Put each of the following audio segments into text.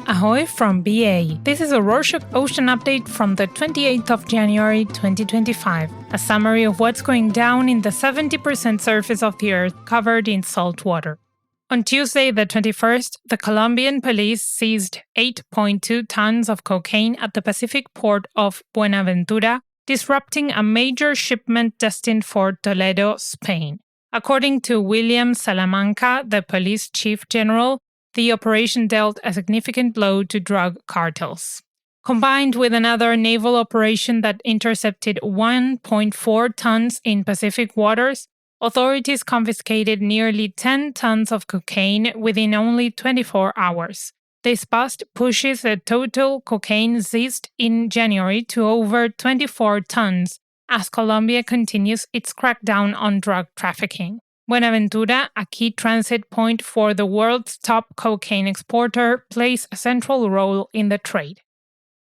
Ahoy from BA. This is a Rorschach Ocean update from the 28th of January 2025, a summary of what's going down in the 70% surface of the Earth covered in salt water. On Tuesday, the 21st, the Colombian police seized 8.2 tons of cocaine at the Pacific port of Buenaventura, disrupting a major shipment destined for Toledo, Spain. According to William Salamanca, the police chief general, the operation dealt a significant blow to drug cartels. Combined with another naval operation that intercepted 1.4 tons in Pacific waters, authorities confiscated nearly 10 tons of cocaine within only 24 hours. This bust pushes the total cocaine seized in January to over 24 tons, as Colombia continues its crackdown on drug trafficking. Buenaventura, a key transit point for the world's top cocaine exporter, plays a central role in the trade.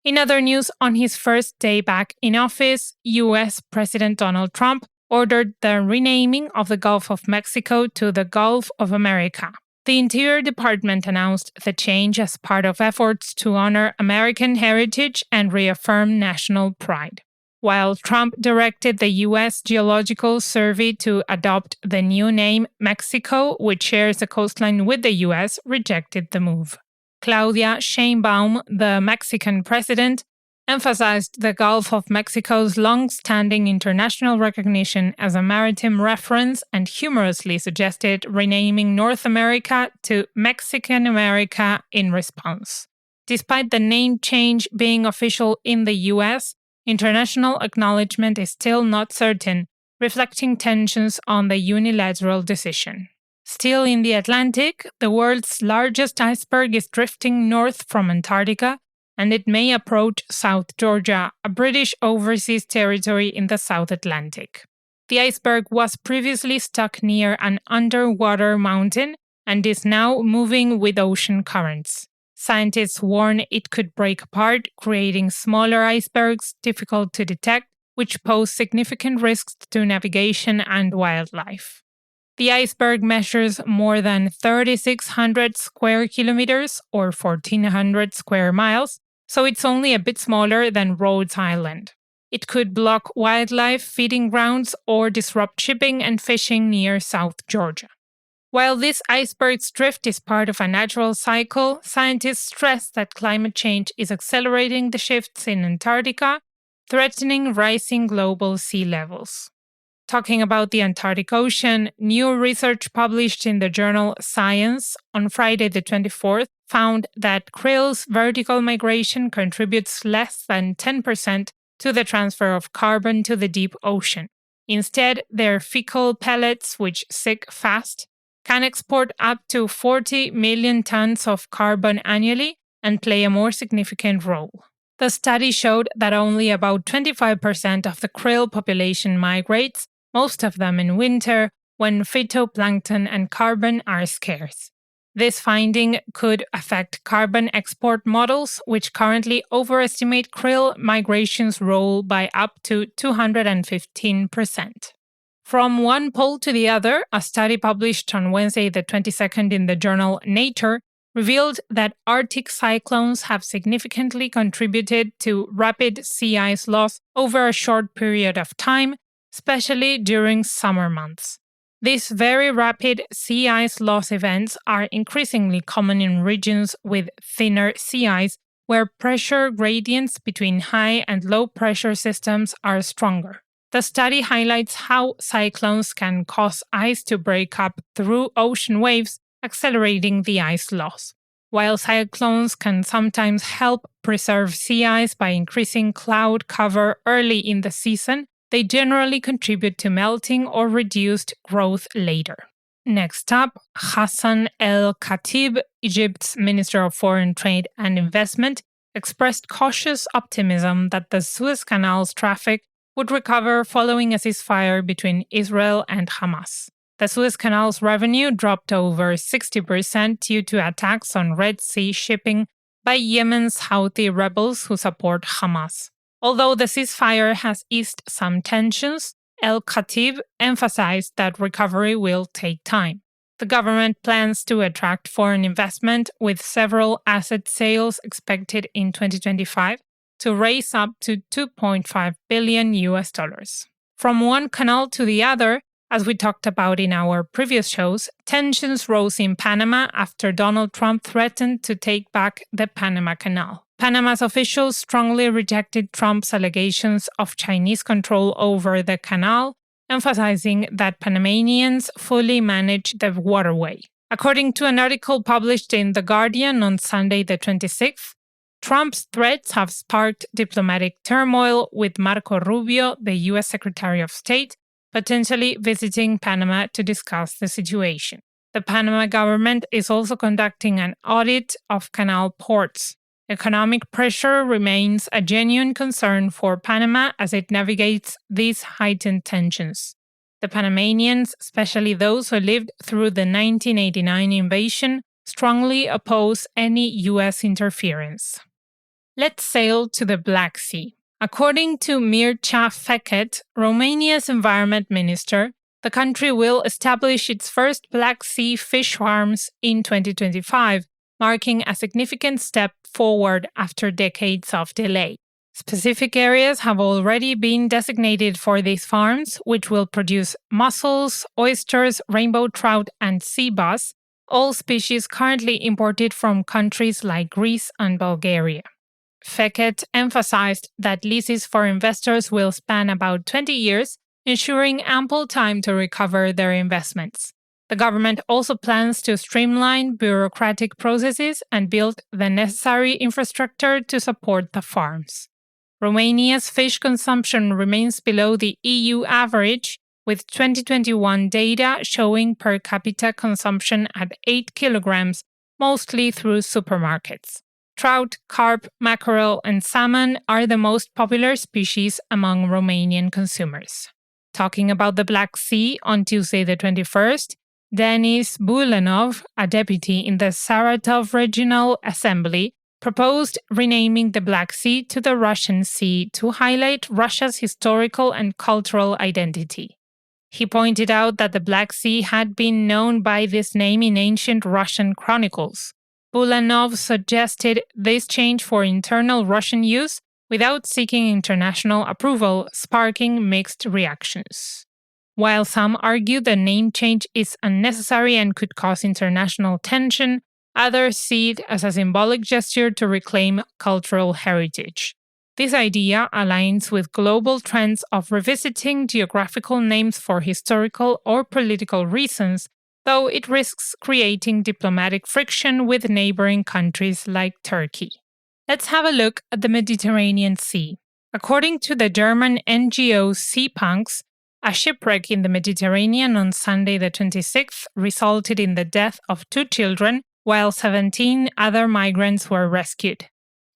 In other news, on his first day back in office, US President Donald Trump ordered the renaming of the Gulf of Mexico to the Gulf of America. The Interior Department announced the change as part of efforts to honor American heritage and reaffirm national pride. While Trump directed the U.S. Geological Survey to adopt the new name Mexico, which shares a coastline with the U.S., rejected the move. Claudia Sheinbaum, the Mexican president, emphasized the Gulf of Mexico's long-standing international recognition as a maritime reference and humorously suggested renaming North America to Mexican America in response. Despite the name change being official in the U.S., international acknowledgement is still not certain, reflecting tensions on the unilateral decision. Still in the Atlantic, the world's largest iceberg is drifting north from Antarctica, and it may approach South Georgia, a British overseas territory in the South Atlantic. The iceberg was previously stuck near an underwater mountain and is now moving with ocean currents. Scientists warn it could break apart, creating smaller icebergs difficult to detect, which pose significant risks to navigation and wildlife. The iceberg measures more than 3,600 square kilometers or 1,400 square miles, so it's only a bit smaller than Rhodes Island. It could block wildlife feeding grounds or disrupt shipping and fishing near South Georgia. While this iceberg's drift is part of a natural cycle, scientists stress that climate change is accelerating the shifts in Antarctica, threatening rising global sea levels. Talking about the Antarctic Ocean, new research published in the journal Science on Friday the 24th found that krill's vertical migration contributes less than 10% to the transfer of carbon to the deep ocean. Instead, their fecal pellets, which sink fast, can export up to 40 million tons of carbon annually and play a more significant role. The study showed that only about 25% of the krill population migrates, most of them in winter, when phytoplankton and carbon are scarce. This finding could affect carbon export models, which currently overestimate krill migration's role by up to 215%. From one pole to the other, a study published on Wednesday the 22nd in the journal Nature revealed that Arctic cyclones have significantly contributed to rapid sea ice loss over a short period of time, especially during summer months. These very rapid sea ice loss events are increasingly common in regions with thinner sea ice, where pressure gradients between high and low pressure systems are stronger. The study highlights how cyclones can cause ice to break up through ocean waves, accelerating the ice loss. While cyclones can sometimes help preserve sea ice by increasing cloud cover early in the season, they generally contribute to melting or reduced growth later. Next up, Hassan El-Khatib, Egypt's Minister of Foreign Trade and Investment, expressed cautious optimism that the Suez Canal's traffic would recover following a ceasefire between Israel and Hamas. The Suez Canal's revenue dropped over 60% due to attacks on Red Sea shipping by Yemen's Houthi rebels who support Hamas. Although the ceasefire has eased some tensions, El-Khatib emphasized that recovery will take time. The government plans to attract foreign investment with several asset sales expected in 2025 to raise up to $2.5 billion. From one canal to the other, as we talked about in our previous shows, tensions rose in Panama after Donald Trump threatened to take back the Panama Canal. Panama's officials strongly rejected Trump's allegations of Chinese control over the canal, emphasizing that Panamanians fully manage the waterway. According to an article published in The Guardian on Sunday the 26th, Trump's threats have sparked diplomatic turmoil, with Marco Rubio, the U.S. Secretary of State, potentially visiting Panama to discuss the situation. The Panama government is also conducting an audit of canal ports. Economic pressure remains a genuine concern for Panama as it navigates these heightened tensions. The Panamanians, especially those who lived through the 1989 invasion, strongly oppose any U.S. interference. Let's sail to the Black Sea. According to Mircea Feket, Romania's environment minister, the country will establish its first Black Sea fish farms in 2025, marking a significant step forward after decades of delay. Specific areas have already been designated for these farms, which will produce mussels, oysters, rainbow trout, and sea bass, all species currently imported from countries like Greece and Bulgaria. Feket emphasized that leases for investors will span about 20 years, ensuring ample time to recover their investments. The government also plans to streamline bureaucratic processes and build the necessary infrastructure to support the farms. Romania's fish consumption remains below the EU average, with 2021 data showing per capita consumption at 8 kilograms, mostly through supermarkets. Trout, carp, mackerel, and salmon are the most popular species among Romanian consumers. Talking about the Black Sea, on Tuesday the 21st, Denis Bulanov, a deputy in the Saratov Regional Assembly, proposed renaming the Black Sea to the Russian Sea to highlight Russia's historical and cultural identity. He pointed out that the Black Sea had been known by this name in ancient Russian chronicles. Bulanov suggested this change for internal Russian use without seeking international approval, sparking mixed reactions. While some argue the name change is unnecessary and could cause international tension, others see it as a symbolic gesture to reclaim cultural heritage. This idea aligns with global trends of revisiting geographical names for historical or political reasons, though it risks creating diplomatic friction with neighboring countries like Turkey. Let's have a look at the Mediterranean Sea. According to the German NGO Sea Punks, a shipwreck in the Mediterranean on Sunday the 26th resulted in the death of 2 children, while 17 other migrants were rescued.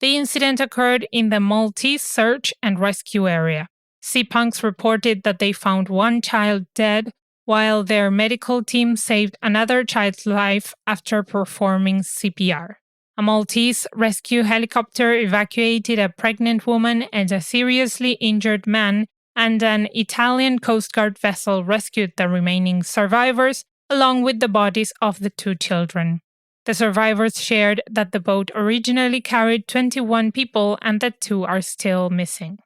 The incident occurred in the Maltese search and rescue area. Sea Punks reported that they found 1 child dead, while their medical team saved another child's life after performing CPR. A Maltese rescue helicopter evacuated a pregnant woman and a seriously injured man, and an Italian Coast Guard vessel rescued the remaining survivors, along with the bodies of the 2 children. The survivors shared that the boat originally carried 21 people and that 2 are still missing.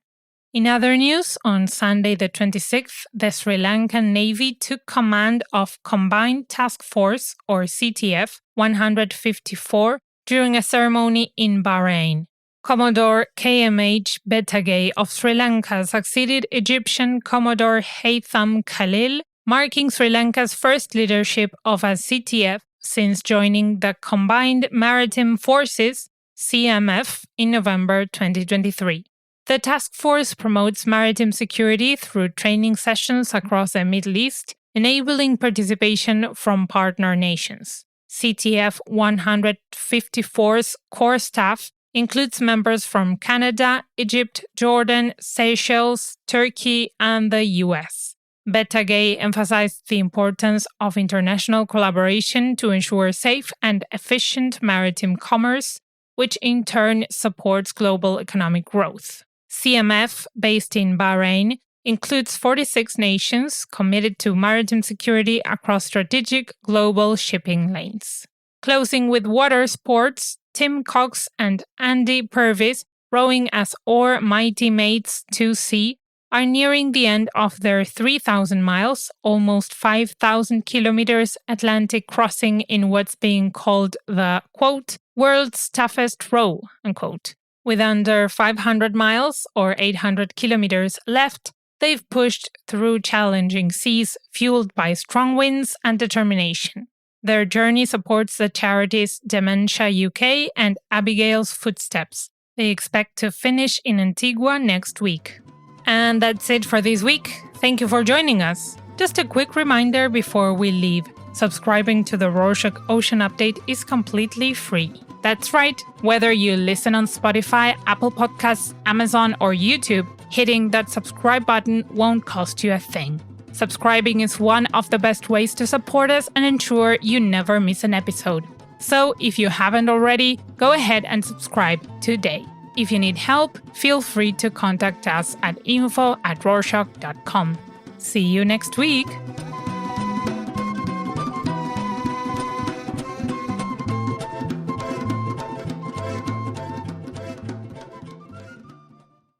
In other news, on Sunday the 26th, the Sri Lankan Navy took command of Combined Task Force, or CTF, 154 during a ceremony in Bahrain. Commodore KMH Betagay of Sri Lanka succeeded Egyptian Commodore Haytham Khalil, marking Sri Lanka's first leadership of a CTF since joining the Combined Maritime Forces, CMF, in November 2023. The task force promotes maritime security through training sessions across the Middle East, enabling participation from partner nations. CTF 154's core staff includes members from Canada, Egypt, Jordan, Seychelles, Turkey, and the US. Betagay emphasized the importance of international collaboration to ensure safe and efficient maritime commerce, which in turn supports global economic growth. CMF, based in Bahrain, includes 46 nations committed to maritime security across strategic global shipping lanes. Closing with water sports, Tim Cox and Andy Purvis, rowing as Oar Mighty Mates 2C, are nearing the end of their 3,000 miles, almost 5,000 kilometers Atlantic crossing in what's being called the, quote, world's toughest row, unquote. With under 500 miles, or 800 kilometers, left, they've pushed through challenging seas fueled by strong winds and determination. Their journey supports the charities Dementia UK and Abigail's Footsteps. They expect to finish in Antigua next week. And that's it for this week. Thank you for joining us. Just a quick reminder before we leave. Subscribing to the Rorschach Ocean Update is completely free. That's right, whether you listen on Spotify, Apple Podcasts, Amazon, or YouTube, hitting that subscribe button won't cost you a thing. Subscribing is one of the best ways to support us and ensure you never miss an episode. So if you haven't already, go ahead and subscribe today. If you need help, feel free to contact us at info@rorschach.com. See you next week!